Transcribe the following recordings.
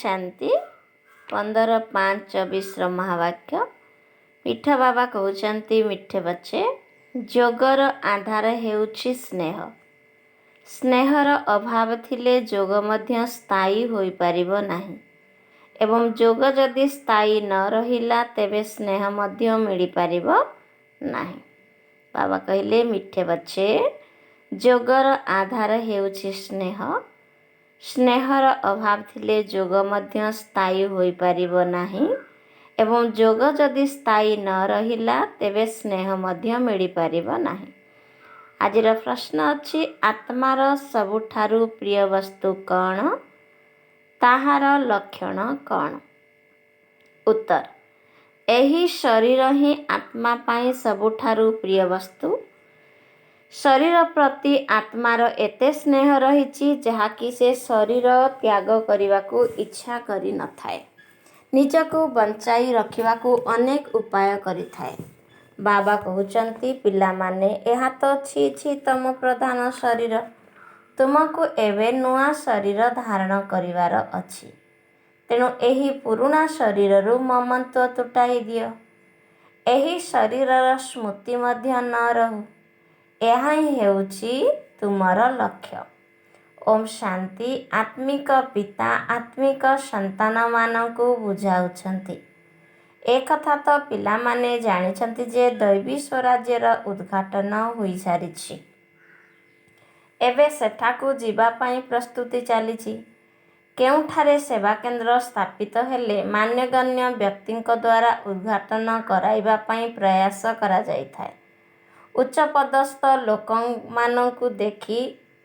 शांति 15/5/24 महावाक्य। मिठा बाबा कहते मिठे बच्चे, जोगर आधार हेउछि स्नेह। स्नेहर अभाव थिले जोग मध्य स्थायी होई परिबो नाही एवं जोग जदि स्थायी न रहिला तेबे स्नेह मध्य मिली परिबो नाही। बाबा कहले मिठे बच्चे, जोगर आधार हेउछि स्नेह। स्नेहर अभाव थिले जोग मध्य स्थायी होई परिबो नाही एवं जोग जदि स्थायी न रहिला तेबे स्नेह मध्य मिली परिबो नाही। आजिर प्रश्न अछि, आत्मार सबुठारु प्रिय वस्तु कौन? ताहार लक्षण कौन? उत्तर, एही शरीर ही आत्मा पाई सबुठारु प्रिय वस्तु। शरीर प्रति आत्मार एते स्नेह रहिछि जहाँकि से शरीर त्याग करने इच्छा करि न थाए। निजको बंचाई रखिबाकू अनेक उपाय करि थाए। बाबा कहउचंती, पिला माने एहा तो छी छी तम प्रधान शरीर, तुमको एवे नुआ शरीर धारण करिवार अछि। तेणु एही पुरुणा शरीररू ममत्व तुटाई दियो। एही शरीरर स्मृति मध्य न रहु। यह ही हेउछि तुमर लक्ष्य। ओम शांति। आत्मिक पिता आत्मिक संतान मानकु बुझाउछंती। एक कथा तो पिला माने जानिछंती जे दैवी स्वराज्यर उद्घाटन होई सारिछि। एबे सेठाकू जीवा पाई प्रस्तुति चालिछि। केउठारे सेवा केंद्र स्थापित हेले मान्यगण्य व्यक्तिंक द्वारा उद्घाटन कराइबा पाई प्रयास करा जाइथाए। उच्च पदस्थ लोकमानंकु देखि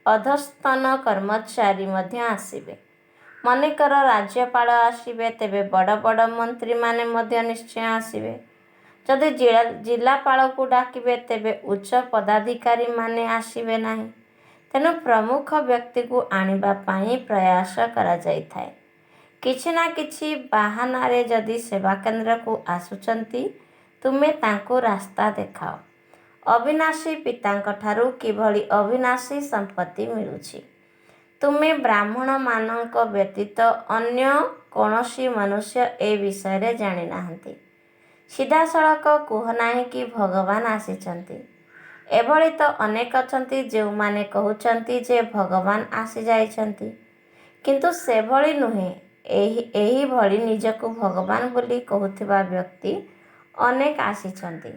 अधस्तन कर्मचारी मध्य आसिबे। मनेकर राज्यपाल आसिबे तेबे बड़ बड़ मंत्री माने मध्य निश्चय आसिबे। जदि जिलापाल को डाकिबे तेबे उच्च पदाधिकारी माने आसिबे नाही। तेणु प्रमुख व्यक्ति को आनिबा पाई प्रयास करा जाइथाए। किछि ना किछि बाहानारे जदि सेवा केंद्र को आसुचंती, तुमे तांको रास्ता देखाओ। अविनाशी पितांक ठारू किभଳି अविनाशी संपत्ति मिलुछि। तुमे ब्राह्मण मानक व्यतीत अन्य कौनसी मनुष्य ए विषय रे जानि नाहंती। सीधा सड़क कुह नाही कि भगवान आसिचंती। एभଳି तो अनेक अछंती जो माने कहउचंती जे भगवान आसी जाइछंती, किंतु सेभଳି नुहे। एही भଳି निजको भगवान बोली कहउथिबा व्यक्ति अनेक आसिछंती।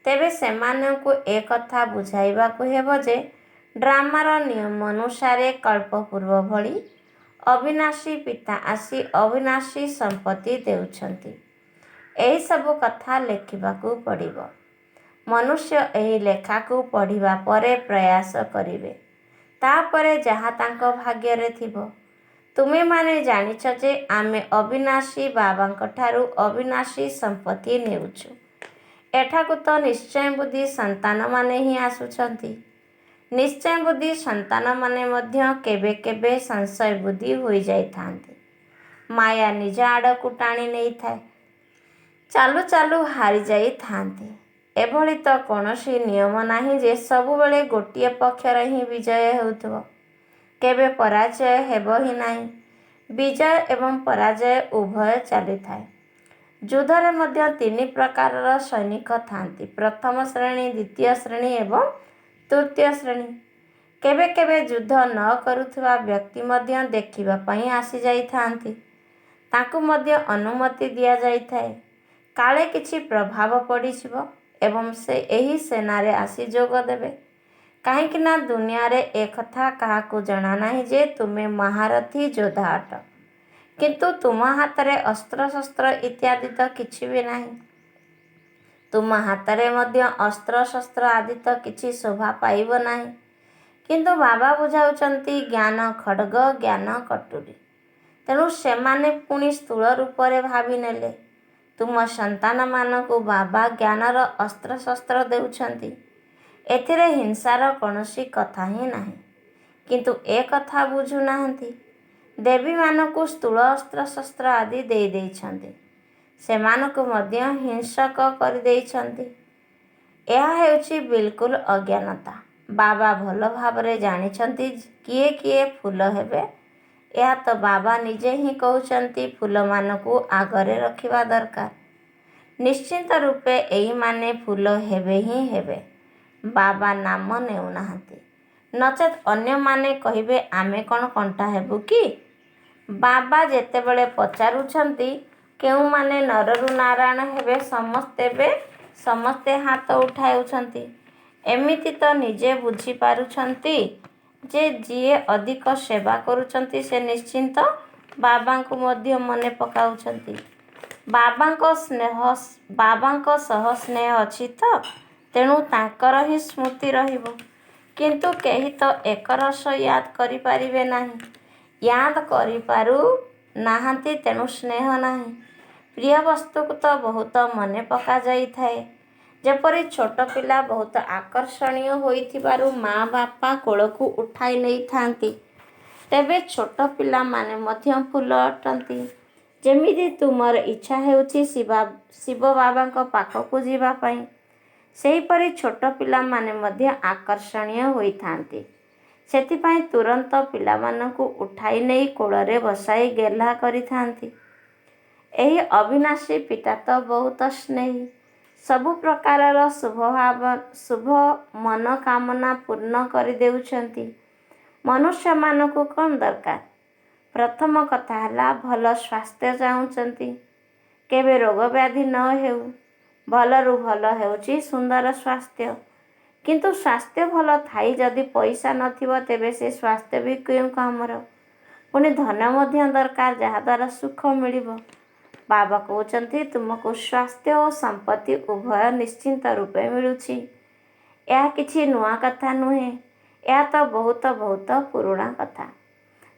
तेबे सेमानंकु एक कथा बुझाइबाकू हेबो जे ड्रामार नियम अनुसारे कल्पपूर्व भଳି अविनाशी पिता आसी अविनाशी संपत्ति देउछंती। एही सबु कथा लेखिबाकू पड़िबो। मनुष्य एही लेखाकू पढ़िबा परे प्रयास करिवे। तापरे जहा तांको भाग्ୟରେ थिबो। तुमे माने जानिछ जे आमे अविनाशी बाबांक ठारू अविनाशी संपत्ति नेउछु। एठाकू तो निश्चय बुद्धि संतान माने ही आसुछंती। निश्चय बुद्धि संतान माने मध्य केबे केबे संशय बुद्धि होई जाइथांती। माया निज आड़कू टाणी नहीं थाए। चालू चालू हारी जाई थांती। एभଳି तो कौनसी नियम नाही जे सबुबेले गोटिए पक्षर ही विजय हेउथबो। केबे पराजय हेबो ही नाही। विजय एवं पराजय उभय चली थाए। युद्धरे मध्य 3 प्रकारर सैनिक थांती। प्रथम श्रेणी, द्वितीय श्रेणी एवं तृतीय श्रेणी। केबे केबे युद्ध न करुथुवा व्यक्ति मध्य देखिबा पई आसी जाई थांती। ताकू मध्य अनुमति दिया जाई थाए। काले किछि प्रभाव पड़िछिबो एवं से एही सेनारे आसी जोग देबे। काहेकि ना दुनिया रे एक कथा काहाकू जणा नाही जे तुमे महारथी योद्धा अट, किंतु तुम हातरे अस्त्र शस्त्र इत्यादि तो किछि भी नाही। तुम हातरे मध्य अस्त्र शस्त्र आदि तो किछि शोभा पाइब नाही। किंतु बाबा बुझाउचंती ज्ञान खड्ग ज्ञान कटुरी। तेणु सेमाने पुणी स्थूल रूपरे भावी नेले। तुम संतान मानकू बाबा ज्ञानर अस्त्र शस्त्र देउछंती। एथिरे हिंसार कौनसी कथा ही नाही। किंतु ए कथा बुझु नाहंती। देवी मानकू स्थूल अस्त्र शस्त्र आदि देई देइछंती। सेमानकू मध्य हिंसक कर देइछंती। यह हेउछि बिल्कुल अज्ञानता। बाबा भल भावरे जानिछंती किए किए फूल हेबे ଏହା ତ ବାବା ନିଜେ ହିଁ କହୁଛନ୍ତି ଫୁଲମାନଙ୍କୁ ଆଗରେ ରଖିବା ଦରକାର। ନିଶ୍ଚିନ୍ତ ରୂପେ ଏଇମାନେ ଫୁଲ ହେବେ ହିଁ ହେବେ। ବାବା ନାମ ନେଉନାହାନ୍ତି, ନଚେତ୍ ଅନ୍ୟମାନେ କହିବେ ଆମେ କ'ଣ କଣ୍ଟା ହେବୁ କି? ବାବା ଯେତେବେଳେ ପଚାରୁଛନ୍ତି କେଉଁମାନେ ନରରୁ ନାରାୟଣ ହେବେ, ସମସ୍ତେ ହାତ ଉଠାଉଛନ୍ତି। ଏମିତି ତ ନିଜେ ବୁଝିପାରୁଛନ୍ତି ଯେ ଯିଏ ଅଧିକ ସେବା କରୁଛନ୍ତି ସେ ନିଶ୍ଚିନ୍ତ ବାବାଙ୍କୁ ମଧ୍ୟ ମନେ ପକାଉଛନ୍ତି। ବାବାଙ୍କ ସହ ସ୍ନେହ ଅଛି ତ, ତେଣୁ ତାଙ୍କର ହିଁ ସ୍ମୃତି ରହିବ। କିନ୍ତୁ କେହି ତ ଏକରସ ୟାଦ କରିପାରିବେ ନାହିଁ। ୟାଦ କରିପାରୁ ନାହାନ୍ତି, ତେଣୁ ସ୍ନେହ ନାହିଁ। ପ୍ରିୟ ବସ୍ତୁକୁ ତ ବହୁତ ମନେ ପକାଯାଇଥାଏ। ଯେପରି ଛୋଟ ପିଲା ବହୁତ ଆକର୍ଷଣୀୟ ହୋଇଥିବାରୁ ମା ବାପା କୋଳକୁ ଉଠାଇ ନେଇଥାନ୍ତି, ତେବେ ଛୋଟ ପିଲାମାନେ ମଧ୍ୟ ଫୁଲ ଅଟନ୍ତି। ଯେମିତି ତୁମର ଇଚ୍ଛା ହେଉଛି ଶିବ ବାବାଙ୍କ ପାଖକୁ ଯିବା ପାଇଁ, ସେହିପରି ଛୋଟ ପିଲାମାନେ ମଧ୍ୟ ଆକର୍ଷଣୀୟ ହୋଇଥାନ୍ତି। ସେଥିପାଇଁ ତୁରନ୍ତ ପିଲାମାନଙ୍କୁ ଉଠାଇ ନେଇ କୋଳରେ ବସାଇ ଗେହ୍ଲା କରିଥାନ୍ତି। ଏହି ଅବିନାଶୀ ପିତା ତ ବହୁତ ସ୍ନେହୀ। ସବୁ ପ୍ରକାରର ଶୁଭ ମନୋକାମନା ପୂର୍ଣ୍ଣ କରିଦେଉଛନ୍ତି। ମନୁଷ୍ୟମାନଙ୍କୁ କ'ଣ ଦରକାର? ପ୍ରଥମ କଥା ହେଲା ଭଲ ସ୍ୱାସ୍ଥ୍ୟ ଚାହୁଁଛନ୍ତି। କେବେ ରୋଗ ବ୍ୟାଧି ନ ହେଉ। ଭଲରୁ ଭଲ ହେଉଛି ସୁନ୍ଦର ସ୍ୱାସ୍ଥ୍ୟ। କିନ୍ତୁ ସ୍ୱାସ୍ଥ୍ୟ ଭଲ ଥାଇ ଯଦି ପଇସା ନଥିବ, ତେବେ ସେ ସ୍ୱାସ୍ଥ୍ୟ ବି କେଉଁ କାମର? ପୁଣି ଧନ ମଧ୍ୟ ଦରକାର, ଯାହାଦ୍ୱାରା ସୁଖ ମିଳିବ। ବାବା କହୁଛନ୍ତି ତୁମକୁ ସ୍ୱାସ୍ଥ୍ୟ ଓ ସମ୍ପତ୍ତି ଉଭୟ ନିଶ୍ଚିନ୍ତ ରୂପେ ମିଳୁଛି। ଏହା କିଛି ନୂଆ କଥା ନୁହେଁ, ଏହା ତ ବହୁତ ବହୁତ ପୁରୁଣା କଥା।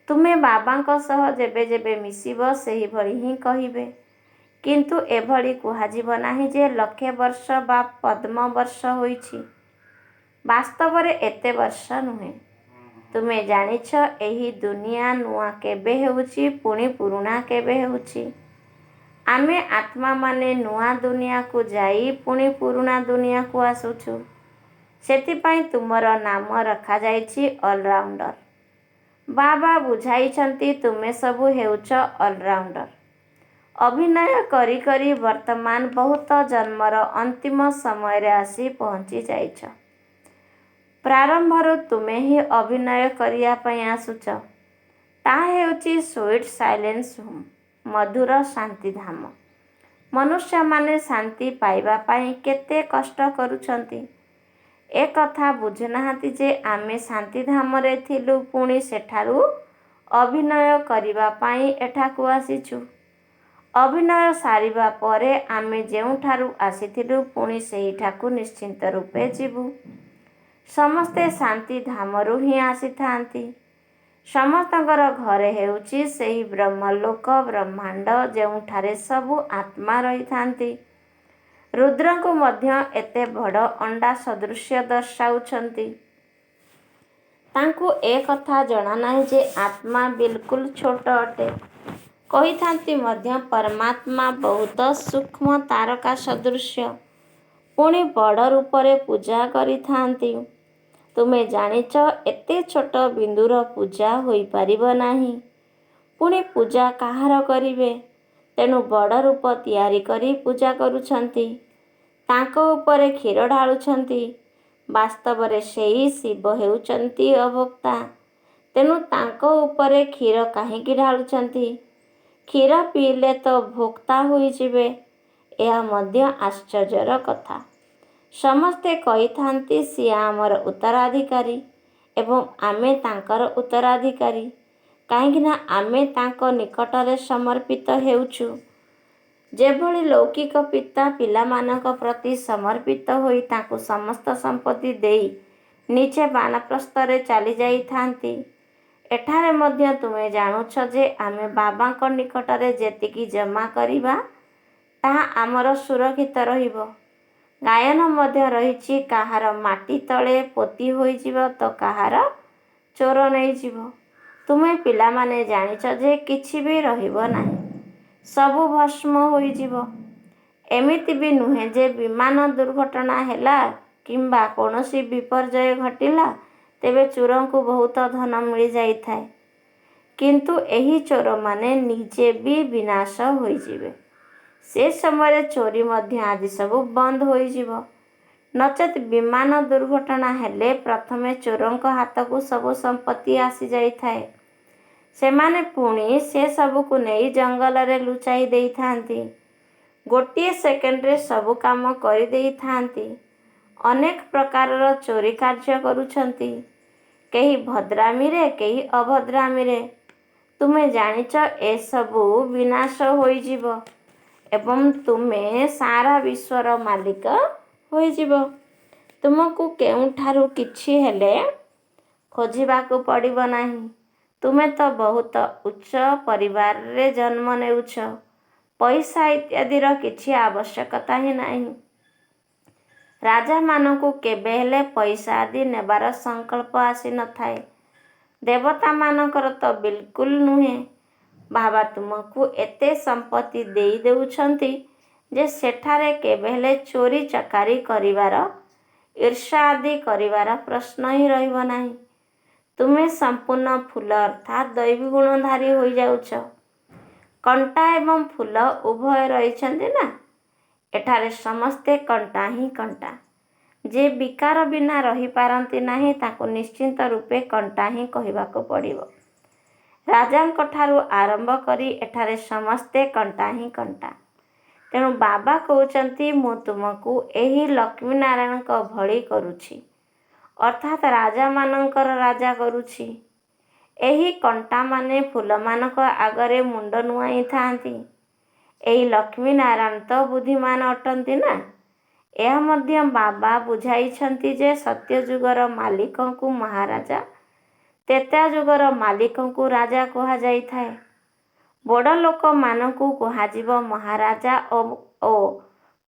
ତୁମେ ବାବାଙ୍କ ସହ ଯେବେ ଯେବେ ମିଶିବ ସେହିଭଳି ହିଁ କହିବେ। କିନ୍ତୁ ଏଭଳି କୁହାଯିବ ନାହିଁ ଯେ 1,00,000 ବର୍ଷ ବା ପଦ୍ମ ବର୍ଷ ହୋଇଛି। ବାସ୍ତବରେ ଏତେ ବର୍ଷ ନୁହେଁ। ତୁମେ ଜାଣିଛ ଏହି ଦୁନିଆ ନୂଆ କେବେ ହେଉଛି, ପୁଣି ପୁରୁଣା କେବେ ହେଉଛି। ଆମେ ଆତ୍ମାମାନେ ନୂଆ ଦୁନିଆକୁ ଯାଇ ପୁଣି ପୁରୁଣା ଦୁନିଆକୁ ଆସୁଛୁ। ସେଥିପାଇଁ ତୁମର ନାମ ରଖାଯାଇଛି ଅଲରାଉଣ୍ଡର। ବାବା ବୁଝାଇଛନ୍ତି ତୁମେ ସବୁ ହେଉଛ ଅଲରାଉଣ୍ଡର। ଅଭିନୟ କରି କରି ବର୍ତ୍ତମାନ ବହୁତ ଜନ୍ମର ଅନ୍ତିମ ସମୟରେ ଆସି ପହଞ୍ଚି ଯାଇଛ। ପ୍ରାରମ୍ଭରୁ ତୁମେ ହିଁ ଅଭିନୟ କରିବା ପାଇଁ ଆସୁଛ। ତାହା ହେଉଛି ସୁଇଟ୍ ସାଇଲେନ୍ସ ହୋମ୍, ମଧୁର ଶାନ୍ତିଧାମ। ମନୁଷ୍ୟମାନେ ଶାନ୍ତି ପାଇବା ପାଇଁ କେତେ କଷ୍ଟ କରୁଛନ୍ତି। ଏ କଥା ବୁଝୁନାହାନ୍ତି ଯେ ଆମେ ଶାନ୍ତିଧାମରେ ଥିଲୁ, ପୁଣି ସେଠାରୁ ଅଭିନୟ କରିବା ପାଇଁ ଏଠାକୁ ଆସିଛୁ। ଅଭିନୟ ସାରିବା ପରେ ଆମେ ଯେଉଁଠାରୁ ଆସିଥିଲୁ ପୁଣି ସେହିଠାକୁ ନିଶ୍ଚିନ୍ତ ରୂପେ ଯିବୁ। ସମସ୍ତେ ଶାନ୍ତିଧାମରୁ ହିଁ ଆସିଥାନ୍ତି। ସମସ୍ତଙ୍କର ଘର ହେଉଛି ସେହି ବ୍ରହ୍ମଲୋକ ବ୍ରହ୍ମାଣ୍ଡ, ଯେଉଁଠାରେ ସବୁ ଆତ୍ମା ରହିଥାନ୍ତି। ରୁଦ୍ରଙ୍କୁ ମଧ୍ୟ ଏତେ ବଡ଼ ଅଣ୍ଡା ସଦୃଶ୍ୟ ଦର୍ଶାଉଛନ୍ତି। ତାଙ୍କୁ ଏ କଥା ଜଣାନାହିଁ ଯେ ଆତ୍ମା ବିଲକୁଲ ଛୋଟ ଅଟେ। କହିଥାନ୍ତି ମଧ୍ୟ ପରମାତ୍ମା ବହୁତ ସୂକ୍ଷ୍ମ ତାରକା ସଦୃଶ୍ୟ, ପୁଣି ବଡ଼ ରୂପରେ ପୂଜା କରିଥାନ୍ତି। ତୁମେ ଜାଣିଛ ଏତେ ଛୋଟ ବିନ୍ଦୁର ପୂଜା ହୋଇପାରିବ ନାହିଁ। ପୁଣି ପୂଜା କାହାର କରିବେ? ତେଣୁ ବଡ଼ ରୂପ ତିଆରି କରି ପୂଜା କରୁଛନ୍ତି। ତାଙ୍କ ଉପରେ କ୍ଷୀର ଢାଳୁଛନ୍ତି। ବାସ୍ତବରେ ସେହି ଶିବ ହେଉଛନ୍ତି ଅଭୋକ୍ତା। ତେଣୁ ତାଙ୍କ ଉପରେ କ୍ଷୀର କାହିଁକି ଢାଳୁଛନ୍ତି? କ୍ଷୀର ପିଇଲେ ତ ଭୋକ୍ତା ହୋଇଯିବେ। ଏହା ମଧ୍ୟ ଆଶ୍ଚର୍ଯ୍ୟର କଥା। ସମସ୍ତେ କହିଥାନ୍ତି ସିଏ ଆମର ଉତ୍ତରାଧିକାରୀ ଏବଂ ଆମେ ତାଙ୍କର ଉତ୍ତରାଧିକାରୀ, କାହିଁକିନା ଆମେ ତାଙ୍କ ନିକଟରେ ସମର୍ପିତ ହେଉଛୁ। ଯେଭଳି ଲୌକିକ ପିତା ପିଲାମାନଙ୍କ ପ୍ରତି ସମର୍ପିତ ହୋଇ ତାଙ୍କୁ ସମସ୍ତ ସମ୍ପତ୍ତି ଦେଇ ନିଜେ ବାନପ୍ରସ୍ଥରେ ଚାଲିଯାଇଥାନ୍ତି, ଏଠାରେ ମଧ୍ୟ ତୁମେ ଜାଣୁଛ ଯେ ଆମେ ବାବାଙ୍କ ନିକଟରେ ଯେତିକି ଜମା କରିବା ତାହା ଆମର ସୁରକ୍ଷିତ ରହିବ। ଗାୟନ ମଧ୍ୟ ରହିଛି, କାହାର ମାଟି ତଳେ ପୋତି ହୋଇଯିବ ତ କାହାର ଚୋର ନେଇଯିବ। ତୁମେ ପିଲାମାନେ ଜାଣିଛ ଯେ କିଛି ବି ରହିବ ନାହିଁ, ସବୁ ଭସ୍ମ ହୋଇଯିବ। ଏମିତି ବି ନୁହେଁ ଯେ ବିମାନ ଦୁର୍ଘଟଣା ହେଲା କିମ୍ବା କୌଣସି ବିପର୍ଯ୍ୟୟ ଘଟିଲା ତେବେ ଚୋରଙ୍କୁ ବହୁତ ଧନ ମିଳିଯାଇଥାଏ। କିନ୍ତୁ ଏହି ଚୋରମାନେ ନିଜେ ବି ବିନାଶ ହୋଇଯିବେ। ସେ ସମୟରେ ଚୋରି ମଧ୍ୟ ଆଦି ସବୁ ବନ୍ଦ ହୋଇଯିବ। ନଚେତ୍ ବିମାନ ଦୁର୍ଘଟଣା ହେଲେ ପ୍ରଥମେ ଚୋରଙ୍କ ହାତକୁ ସବୁ ସମ୍ପତ୍ତି ଆସିଯାଇଥାଏ। ସେମାନେ ପୁଣି ସେ ସବୁକୁ ନେଇ ଜଙ୍ଗଲରେ ଲୁଚାଇ ଦେଇଥାନ୍ତି। ଗୋଟିଏ ସେକେଣ୍ଡରେ ସବୁ କାମ କରିଦେଇଥାନ୍ତି। ଅନେକ ପ୍ରକାରର ଚୋରି କାର୍ଯ୍ୟ କରୁଛନ୍ତି, କେହି ଭଦ୍ରାମିରେ, କେହି ଅଭଦ୍ରାମିରେ। ତୁମେ ଜାଣିଛ ଏସବୁ ବିନାଶ ହୋଇଯିବ ଏବଂ ତୁମେ ସାରା ବିଶ୍ୱର ମାଲିକ ହୋଇଯିବ। ତୁମକୁ କେଉଁଠାରୁ କିଛି ହେଲେ ଖୋଜିବାକୁ ପଡ଼ିବ ନାହିଁ। ତୁମେ ତ ବହୁତ ଉଚ୍ଚ ପରିବାରରେ ଜନ୍ମ ନେଉଛ। ପଇସା ଇତ୍ୟାଦିର କିଛି ଆବଶ୍ୟକତା ହିଁ ନାହିଁ। ରାଜାମାନଙ୍କୁ କେବେ ହେଲେ ପଇସା ଆଦି ନେବାର ସଂକଳ୍ପ ଆସିନଥାଏ। ଦେବତାମାନଙ୍କର ତ ବିଲକୁଲ ନୁହେଁ। ବାବା ତୁମକୁ ଏତେ ସମ୍ପତ୍ତି ଦେଇ ଦେଉଛନ୍ତି ଯେ ସେଠାରେ କେବେ ହେଲେ ଚୋରି ଚକାରୀ କରିବାର, ଈର୍ଷା ଆଦି କରିବାର ପ୍ରଶ୍ନ ହିଁ ରହିବ ନାହିଁ। ତୁମେ ସମ୍ପୂର୍ଣ୍ଣ ଫୁଲ ଅର୍ଥାତ୍ ଦୈବୀ ଗୁଣଧାରୀ ହୋଇଯାଉଛ। କଣ୍ଟା ଏବଂ ଫୁଲ ଉଭୟ ରହିଛନ୍ତି ନା। ଏଠାରେ ସମସ୍ତେ କଣ୍ଟା ହିଁ କଣ୍ଟା। ଯେ ବିକାର ବିନା ରହିପାରନ୍ତି ନାହିଁ ତାକୁ ନିଶ୍ଚିନ୍ତ ରୂପେ କଣ୍ଟା ହିଁ କହିବାକୁ ପଡ଼ିବ। ରାଜାଙ୍କଠାରୁ ଆରମ୍ଭ କରି ଏଠାରେ ସମସ୍ତେ କଣ୍ଟା ହିଁ କଣ୍ଟା। ତେଣୁ ବାବା କହୁଛନ୍ତି ମୁଁ ତୁମକୁ ଏହି ଲକ୍ଷ୍ମୀନାରାୟଣଙ୍କ ଭଳି କରୁଛି, ଅର୍ଥାତ୍ ରାଜାମାନଙ୍କର ରାଜା କରୁଛି। ଏହି କଣ୍ଟାମାନେ ଫୁଲମାନଙ୍କ ଆଗରେ ମୁଣ୍ଡ ନୁଆଇଥାନ୍ତି। ଏହି ଲକ୍ଷ୍ମୀନାରାୟଣ ତ ବୁଦ୍ଧିମାନ ଅଟନ୍ତି ନା। ଏହା ମଧ୍ୟ ବାବା ବୁଝାଇଛନ୍ତି ଯେ ସତ୍ୟଯୁଗର ମାଲିକଙ୍କୁ ମହାରାଜା, ତ୍ରେତୟା ଯୁଗର ମାଲିକଙ୍କୁ ରାଜା କୁହାଯାଇଥାଏ। ବଡ଼ ଲୋକମାନଙ୍କୁ କୁହାଯିବ ମହାରାଜା ଓ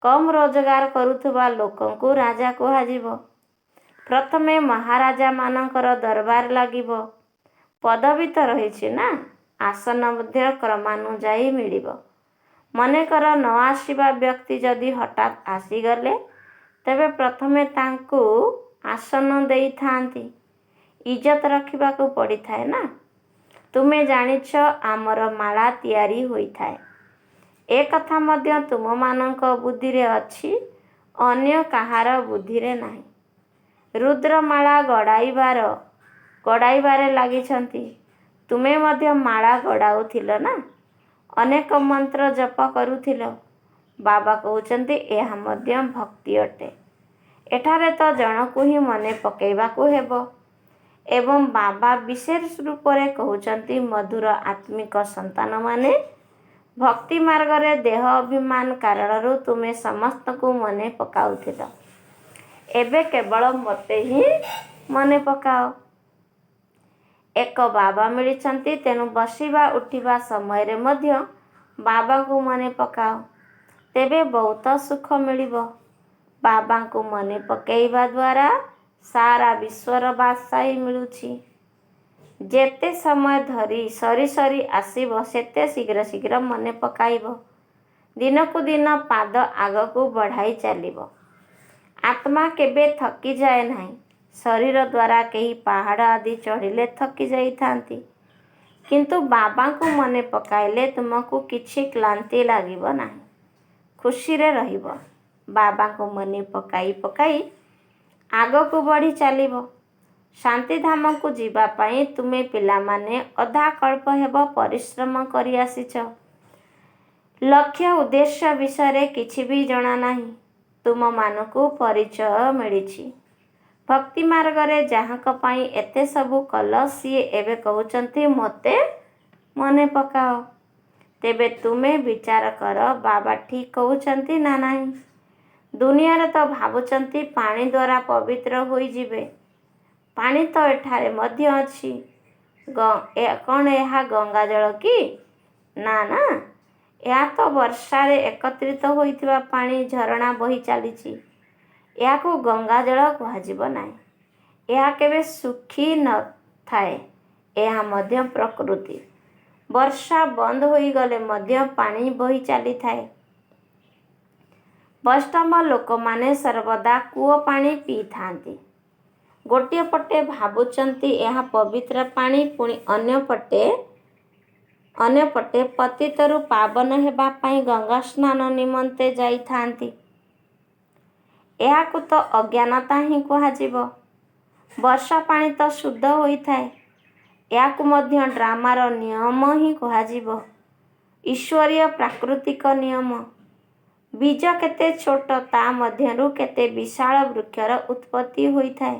କମ୍ ରୋଜଗାର କରୁଥିବା ଲୋକଙ୍କୁ ରାଜା କୁହାଯିବ। ପ୍ରଥମେ ମହାରାଜାମାନଙ୍କର ଦରବାର ଲାଗିବ। ପଦବୀ ତ ରହିଛି ନା, ଆସନ ମଧ୍ୟ କ୍ରମାନୁଯାୟୀ ମିଳିବ। ମନେକର ନ ଆସିବା ବ୍ୟକ୍ତି ଯଦି ହଠାତ୍ ଆସିଗଲେ, ତେବେ ପ୍ରଥମେ ତାଙ୍କୁ ଆସନ ଦେଇଥାନ୍ତି। ଇଜ୍ଜତ ରଖିବାକୁ ପଡ଼ିଥାଏ ନା। ତୁମେ ଜାଣିଛ ଆମର ମାଳା ତିଆରି ହୋଇଥାଏ। ଏ କଥା ମଧ୍ୟ ତୁମମାନଙ୍କ ବୁଦ୍ଧିରେ ଅଛି, ଅନ୍ୟ କାହାର ବୁଦ୍ଧିରେ ନାହିଁ। ରୁଦ୍ରମାଳା ଗଡ଼ାଇବାରେ ଲାଗିଛନ୍ତି। ତୁମେ ମଧ୍ୟ ମାଳା ଗଡ଼ାଉଥିଲ ନା, ଅନେକ ମନ୍ତ୍ର ଜପ କରୁଥିଲ। ବାବା କହୁଛନ୍ତି ଏହା ମଧ୍ୟ ଭକ୍ତି ଅଟେ। ଏଠାରେ ତ ଜଣକୁ ହିଁ ମନେ ପକାଇବାକୁ ହେବ। ଏବଂ ବାବା ବିଶେଷ ରୂପରେ କହୁଛନ୍ତି ମଧୁର ଆତ୍ମିକ ସନ୍ତାନମାନେ, ଭକ୍ତି ମାର୍ଗରେ ଦେହ ଅଭିମାନ କାରଣରୁ ତୁମେ ସମସ୍ତଙ୍କୁ ମନେ ପକାଉଥିଲ। ଏବେ କେବଳ ମୋତେ ହିଁ ମନେ ପକାଅ। ଏକ ବାବା ମିଳିଛନ୍ତି, ତେଣୁ ବସିବା ଉଠିବା ସମୟରେ ମଧ୍ୟ ବାବାଙ୍କୁ ମନେ ପକାଅ। ତେବେ ବହୁତ ସୁଖ ମିଳିବ। ବାବାଙ୍କୁ ମନେ ପକାଇବା ଦ୍ୱାରା ସାରା ବିଶ୍ୱର ବାଦଶାହୀ ମିଳୁଛି। ଯେତେ ସମୟ ଧରି ସରି ଆସିବ ସେତେ ଶୀଘ୍ର ମନେ ପକାଇବ। ଦିନକୁ ଦିନ ପାଦ ଆଗକୁ ବଢ଼ାଇ ଚାଲିବ। ଆତ୍ମା କେବେ ଥକିଯାଏ ନାହିଁ। ଶରୀର ଦ୍ୱାରା କେହି ପାହାଡ଼ ଆଦି ଚଢ଼ିଲେ ଥକି ଯାଇଥାନ୍ତି, କିନ୍ତୁ ବାବାଙ୍କୁ ମନେ ପକାଇଲେ ତୁମକୁ କିଛି କ୍ଳାନ୍ତି ଲାଗିବ ନାହିଁ। ଖୁସିରେ ରହିବ। ବାବାଙ୍କୁ ମନେ ପକାଇ ଆଗକୁ ବଢ଼ି ଚାଲିବ। ଶାନ୍ତିଧାମକୁ ଯିବା ପାଇଁ ତୁମେ ପିଲାମାନେ ଅଧା କଳ୍ପ ହେବ ପରିଶ୍ରମ କରି ଆସିଛ। ଲକ୍ଷ୍ୟ ଉଦ୍ଦେଶ୍ୟ ବିଷୟରେ କିଛି ବି ଜଣା ନାହିଁ। ତୁମମାନଙ୍କୁ ପରିଚୟ ମିଳିଛି। ଭକ୍ତି ମାର୍ଗରେ ଯାହାଙ୍କ ପାଇଁ ଏତେ ସବୁ କଲ, ସିଏ ଏବେ କହୁଛନ୍ତି ମୋତେ ମନେ ପକାଅ। ତେବେ ତୁମେ ବିଚାର କର ବାବା ଠିକ୍ କହୁଛନ୍ତି ନା ନାହିଁ। ଦୁନିଆରେ ତ ଭାବୁଛନ୍ତି ପାଣି ଦ୍ୱାରା ପବିତ୍ର ହୋଇଯିବେ। ପାଣି ତ ଏଠାରେ ମଧ୍ୟ ଅଛି। କ'ଣ ଏହା ଗଙ୍ଗା ଜଳ କି? ନା, ଏହା ତ ବର୍ଷାରେ ଏକତ୍ରିତ ହୋଇଥିବା ପାଣି ଝରଣା ବହି ଚାଲିଛି। ଏହାକୁ ଗଙ୍ଗା ଜଳ କୁହାଯିବ ନାହିଁ। ଏହା କେବେ ଶୁଖି ନଥାଏ। ଏହା ମଧ୍ୟ ପ୍ରକୃତି। ବର୍ଷା ବନ୍ଦ ହୋଇଗଲେ ମଧ୍ୟ ପାଣି ବହି ଚାଲିଥାଏ। ବୈଷ୍ଣବ ଲୋକମାନେ ସର୍ବଦା କୂଅ ପାଣି ପିଇଥାନ୍ତି। ଗୋଟିଏ ପଟେ ଭାବୁଛନ୍ତି ଏହା ପବିତ୍ର ପାଣି, ପୁଣି ଅନ୍ୟ ପଟେ ଅନ୍ୟପଟେ ପତିତରୁ ପାବନ ହେବା ପାଇଁ ଗଙ୍ଗା ସ୍ନାନ ନିମନ୍ତେ ଯାଇଥାନ୍ତି। ଏହାକୁ ତ ଅଜ୍ଞାନତା ହିଁ କୁହାଯିବ। ବର୍ଷା ପାଣି ତ ଶୁଦ୍ଧ ହୋଇଥାଏ। ଏହାକୁ ମଧ୍ୟ ଡ୍ରାମାର ନିୟମ ହିଁ କୁହାଯିବ। ଈଶ୍ୱରୀୟ ପ୍ରାକୃତିକ ନିୟମ। ବୀଜ କେତେ ଛୋଟ ତା ମଧ୍ୟରୁ କେତେ ବିଶାଳ ବୃକ୍ଷର ଉତ୍ପତ୍ତି ହୋଇଥାଏ।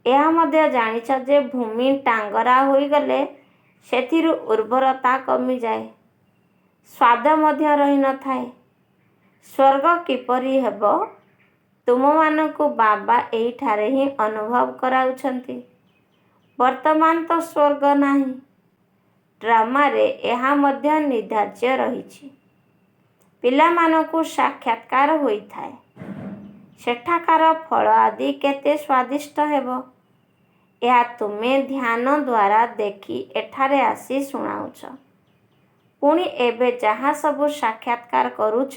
ଏହା ମଧ୍ୟ ଜାଣିଛ ଯେ ଭୂମି ଟାଙ୍ଗରା ହୋଇଗଲେ ସେଥିରୁ ଉର୍ବରତା କମିଯାଏ, ସ୍ୱାଦ ମଧ୍ୟ ରହିନଥାଏ। ସ୍ୱର୍ଗ କିପରି ହେବ ତୁମମାନଙ୍କୁ ବାବା ଏହିଠାରେ ହିଁ ଅନୁଭବ କରାଉଛନ୍ତି। ବର୍ତ୍ତମାନ ତ ସ୍ୱର୍ଗ ନାହିଁ। ଡ୍ରାମାରେ ଏହା ମଧ୍ୟ ନିର୍ଦ୍ଧାର୍ଯ୍ୟ ରହିଛି। ପିଲାମାନଙ୍କୁ ସାକ୍ଷାତକାର ହୋଇଥାଏ। ସେଠାକାର ଫଳ ଆଦି କେତେ ସ୍ୱାଦିଷ୍ଟ ହେବ ଏହା ତୁମେ ଧ୍ୟାନ ଦ୍ୱାରା ଦେଖି ଏଠାରେ ଆସି ଶୁଣାଉଛ। ପୁଣି ଏବେ ଯାହା ସବୁ ସାକ୍ଷାତକାର କରୁଛ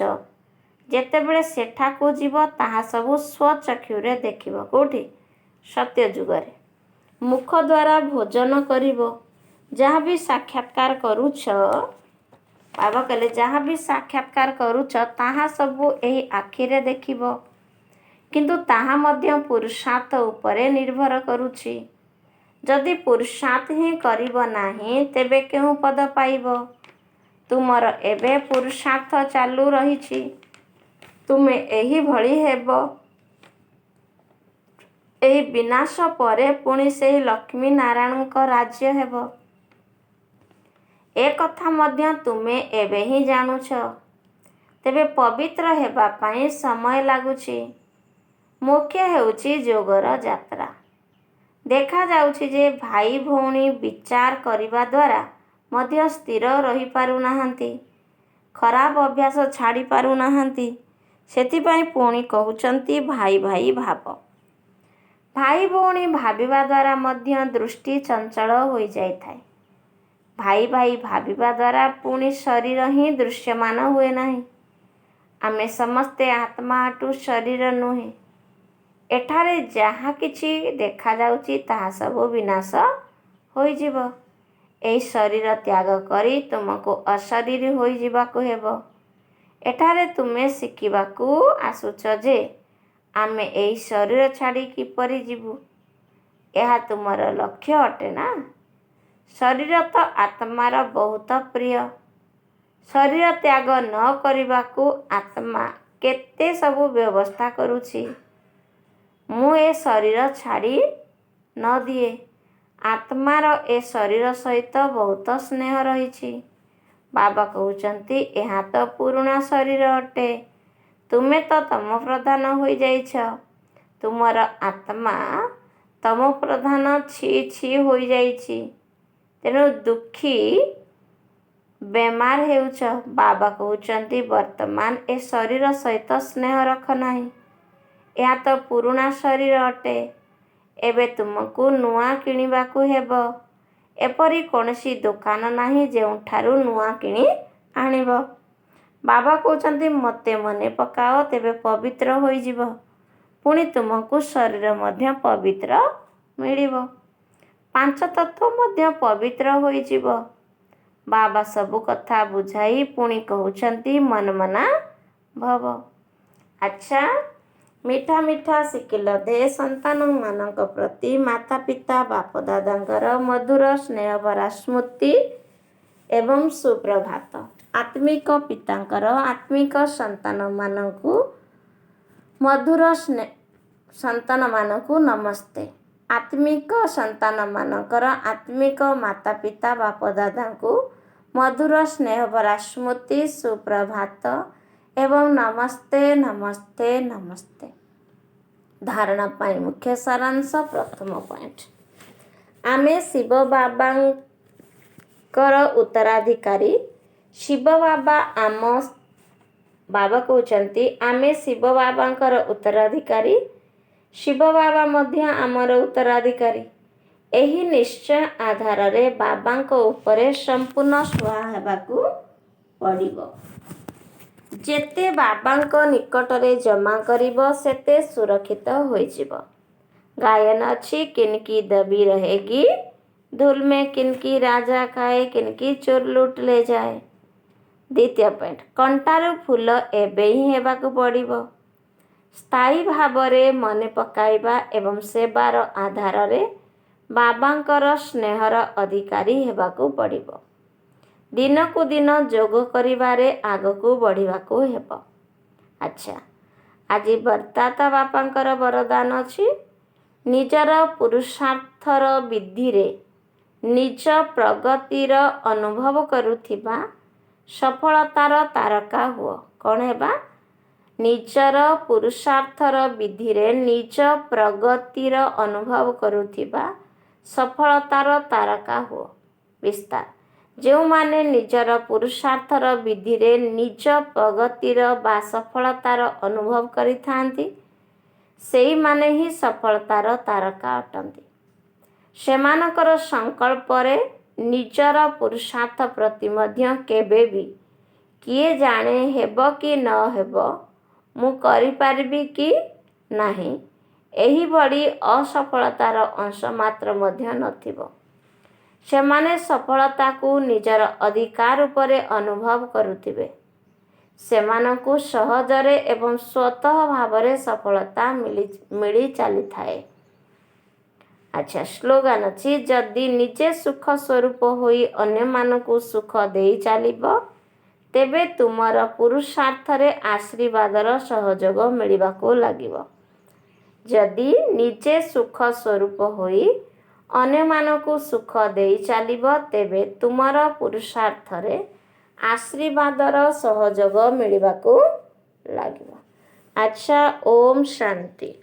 ଯେତେବେଳେ ସେଠାକୁ ଯିବ ତାହା ସବୁ ସ୍ୱଚକ୍ଷୁରେ ଦେଖିବ। କେଉଁଠି? ସତ୍ୟଯୁଗରେ। ମୁଖ ଦ୍ୱାରା ଭୋଜନ କରିବ। ଯାହା ବି ସାକ୍ଷାତକାର କରୁଛ, ବାବା କହିଲେ ଯାହା ବି ସାକ୍ଷାତକାର କରୁଛ ତାହା ସବୁ ଏହି ଆଖିରେ ଦେଖିବ। କିନ୍ତୁ ତାହା ମଧ୍ୟ ପୁରୁଷାର୍ଥ ଉପରେ ନିର୍ଭର କରୁଛି। ଯଦି ପୁରୁଷାର୍ଥ ହିଁ କରିବ ନାହିଁ ତେବେ କେଉଁ ପଦ ପାଇବ? ତୁମର ଏବେ ପୁରୁଷାର୍ଥ ଚାଲୁ ରହିଛି। ତୁମେ ଏହିଭଳି ହେବ। ଏହି ବିନାଶ ପରେ ପୁଣି ସେହି ଲକ୍ଷ୍ମୀ ନାରାୟଣଙ୍କ ରାଜ୍ୟ ହେବ। ଏ କଥା ମଧ୍ୟ ତୁମେ ଏବେ ହିଁ ଜାଣୁଛ। ତେବେ ପବିତ୍ର ହେବା ପାଇଁ ସମୟ ଲାଗୁଛି। ମୁଖ୍ୟ ହେଉଛି ଯୋଗର ଯାତ୍ରା। ଦେଖାଯାଉଛି ଯେ ଭାଇ ଭଉଣୀ ବିଚାର କରିବା ଦ୍ୱାରା ମଧ୍ୟ ସ୍ଥିର ରହିପାରୁନାହାନ୍ତି, ଖରାପ ଅଭ୍ୟାସ ଛାଡ଼ି ପାରୁନାହାନ୍ତି। ସେଥିପାଇଁ ପୁଣି କହୁଛନ୍ତି ଭାଇ ଭାଇ ଭାବ। ଭାଇ ଭଉଣୀ ଭାବିବା ଦ୍ୱାରା ମଧ୍ୟ ଦୃଷ୍ଟି ଚଞ୍ଚଳ ହୋଇଯାଇଥାଏ। ଭାଇ ଭାଇ ଭାବିବା ଦ୍ୱାରା ପୁଣି ଶରୀର ହିଁ ଦୃଶ୍ୟମାନ ହୁଏ ନାହିଁ। ଆମେ ସମସ୍ତେ ଆତ୍ମା ଅଟୁ, ଶରୀର ନୁହେଁ। ଏଠାରେ ଯାହା କିଛି ଦେଖାଯାଉଛି ତାହା ସବୁ ବିନାଶ ହୋଇଯିବ। ଏହି ଶରୀର ତ୍ୟାଗ କରି ତୁମକୁ ଅଶରୀରୀ ହୋଇଯିବାକୁ ହେବ। ଏଠାରେ ତୁମେ ଶିଖିବାକୁ ଆସୁଛ ଯେ ଆମେ ଏହି ଶରୀର ଛାଡ଼ି କିପରି ଯିବୁ। ଏହା ତୁମର ଲକ୍ଷ୍ୟ ଅଟେ ନା? ଶରୀର ତ ଆତ୍ମାର ବହୁତ ପ୍ରିୟ। ଶରୀର ତ୍ୟାଗ ନ କରିବାକୁ ଆତ୍ମା କେତେ ସବୁ ବ୍ୟବସ୍ଥା କରୁଛି। ମୁଁ ଏ ଶରୀର ଛାଡ଼ି ନ ଦିଏ। ଆତ୍ମାର ଏ ଶରୀର ସହିତ ବହୁତ ସ୍ନେହ ରହିଛି। ବାବା କହୁଛନ୍ତି ଏହା ତ ପୁରୁଣା ଶରୀର ଅଟେ। ତୁମେ ତ ତମ ପ୍ରଧାନ ହୋଇଯାଇଛ। ତୁମର ଆତ୍ମା ତମ ପ୍ରଧାନ ଛି ଛି ହୋଇଯାଇଛି। ତେଣୁ ଦୁଃଖୀ ବେମାର ହେଉଛ। ବାବା କହୁଛନ୍ତି ବର୍ତ୍ତମାନ ଏ ଶରୀର ସହିତ ସ୍ନେହ ରଖ ନାହିଁ। ଏହା ତ ପୁରୁଣା ଶରୀର ଅଟେ। ଏବେ ତୁମକୁ ନୂଆ କିଣିବାକୁ ହେବ। ଏପରି କୌଣସି ଦୋକାନ ନାହିଁ ଯେଉଁଠାରୁ ନୂଆ କିଣି ଆଣିବ। ବାବା କହୁଛନ୍ତି ମୋତେ ମନେ ପକାଅ, ତେବେ ପବିତ୍ର ହୋଇଯିବ। ପୁଣି ତୁମକୁ ଶରୀର ମଧ୍ୟ ପବିତ୍ର ମିଳିବ। ପାଞ୍ଚ ତତ୍ତ୍ୱ ମଧ୍ୟ ପବିତ୍ର ହୋଇଯିବ। ବାବା ସବୁ କଥା ବୁଝାଇ ପୁଣି କହୁଛନ୍ତି ମନମନା ଭବ। ଆଚ୍ଛା, ମିଠା ମିଠା ଶିଖିଲ ଦେ ସନ୍ତାନମାନଙ୍କ ପ୍ରତି ମାତା ପିତା ବାପ ଦାଦାଙ୍କର ମଧୁର ସ୍ନେହଭରା ସ୍ମୃତି ଏବଂ ସୁପ୍ରଭାତ। ଆତ୍ମିକ ପିତାଙ୍କର ଆତ୍ମିକ ସନ୍ତାନମାନଙ୍କୁ ମଧୁର ସନ୍ତାନମାନଙ୍କୁ ନମସ୍ତେ। ଆତ୍ମିକ ସନ୍ତାନମାନଙ୍କର ଆତ୍ମିକ ମାତା ପିତା ବାପ ଦାଦାଙ୍କୁ ମଧୁର ସ୍ନେହଭରା ସ୍ମୃତି, ସୁପ୍ରଭାତ ଏବଂ ନମସ୍ତେ ନମସ୍ତେ ନମସ୍ତେ। ଧାରଣା ପାଇଁ ମୁଖ୍ୟ ସାରାଂଶ। ପ୍ରଥମ ପଏଣ୍ଟ, ଆମେ ଶିବ ବାବାଙ୍କର ଉତ୍ତରାଧିକାରୀ। ଶିବ ବାବା ବାବା କହୁଛନ୍ତି ଆମେ ଶିବ ବାବାଙ୍କର ଉତ୍ତରାଧିକାରୀ। ଶିବ ବାବା ମଧ୍ୟ ଆମର ଉତ୍ତରାଧିକାରୀ। ଏହି ନିଶ୍ଚୟ ଆଧାରରେ ବାବାଙ୍କ ଉପରେ ସମ୍ପୂର୍ଣ୍ଣ ସ୍ୱାହା ହେବାକୁ ପଡ଼ିବ। ଯେତେ ବାବାଙ୍କ ନିକଟରେ ଜମା କରିବ ସେତେ ସୁରକ୍ଷିତ ହୋଇଯିବ। ଗାୟନ ଅଛି, କିନକି ଦବିरहेଗି धूल में किनकी राजा खाए, किनकी चोर लुट ले जाए। द्वितीय पॉइंट, कंटारू फूल एबे ही हेबाकू पड़िबो। स्थायी भावरे मने पकाइबा एवं सेवार आधार रे बाबांकर स्नेहर अधिकारी हेबाकू पड़िबो। दिनकू दिन जोग करिबारे आगकू बढ़िबाकू हेबो। अच्छा, आज बर्ताता बापांकर वरदान अछि, निजर पुरुषार्थर विधिरे निज प्रगतिर अनुभव करुथिबा सफलतार तारका हुओ। कौन हेबा? निजर पुरुषार्थर विधिरे निज प्रगतिर अनुभव करुथिबा सफलतार तारका हुओ। विस्तार, जो माने निजर पुरुषार्थर विधिरे निज प्रगतिर बा सफलतार अनुभव करिथांती, सेई माने ही सफलतार तारका अटंती। सेमानकर संकल्परे निजर पुरुषार्थ प्रति मध्य केबे भी किए जाने हेबो कि न हेबो, मु करि पारिबी कि नाही, एही बड़ी असफलतार अंश मात्र मध्य नथिबो। सेमाने सफलता को निजर अधिकार उपरे अनुभव करुथिबे। सेमानकु सहजरे एवं स्वतः भावरे सफलता मिली चली थाए। अच्छा, स्लोगान अछि, जदि निजे सुख स्वरूप होई अन्य मानकु सुख देई चालिबो, तेबे तुमर पुरुषार्थरे आशीर्वादर सहयोग मिलिबाकू लागिबो। जदि निजे सुख स्वरूप होई अन्य मानकु सुख देई चालिबो, तेबे तुमर पुरुषार्थरे आशीर्वादर सहयोग मिलिबाकू लागिबो। अच्छा, ओम शांति।